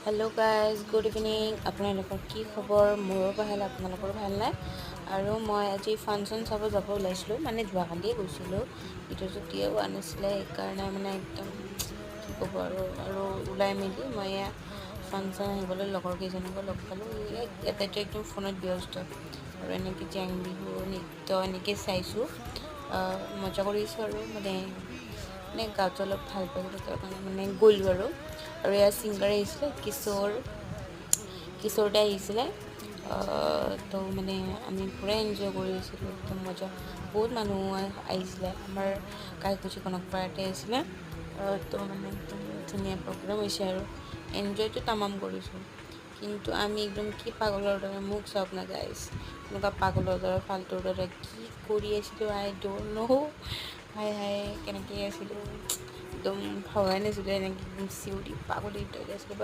Hello' guys, good evening. আপোনালোকৰ কি খবৰ? মোৰো ভাল, আপোনালোকৰো ভাল নাই? আৰু মই আজি ফাংচন চাব যাব ওলাইছিলোঁ, মানে যোৱাকালিয়ে গৈছিলোঁ। ভিডিঅ'টো দিয়ে হোৱা নাছিলে, সেইকাৰণে মানে একদম কি ক'ব আৰু ওলাই মেলি মই এয়া ফাংচন আহিবলৈ লগৰ কেইজনকো লগ পালোঁ। এটাইতো একদম ফোনত ব্যস্ত আৰু এনেকৈ জেং বিহু নৃত্য এনেকৈ চাইছোঁ, মজা কৰিছোঁ আৰু মানে গাটো অলপ ভাল পাইছোঁ, তাৰ কাৰণে মানে গ'লোঁ আৰু ইয়াৰ ছিংগাৰ আহিছিলে কিশোৰ দা আহিছিলে। তো মানে আমি পূৰা এনজয় কৰিছিলোঁ, একদম মজা। বহুত মানুহ আহিছিলে, আমাৰ কাইকুচি কনকপাৰাতে আছিলে। তো মানে একদম ধুনীয়া প্ৰগ্ৰাম হৈছে আৰু এনজয়টো তামাম কৰিছোঁ। কিন্তু আমি একদম কি পাগলৰ দৰে, মোক চাওক না গাইজ, এনেকুৱা পাগলৰ দৰে ফাল্টুৰ দৰে কি কৰি আছিলোঁ, আই ড'ণ্ট ন'। হাই কেনেকৈ আছিলোঁ, একদম ভবাই নাছিলোঁ এনেকৈ একদম চিঞৰি পাগলীৰ দৰে আছিলোঁ।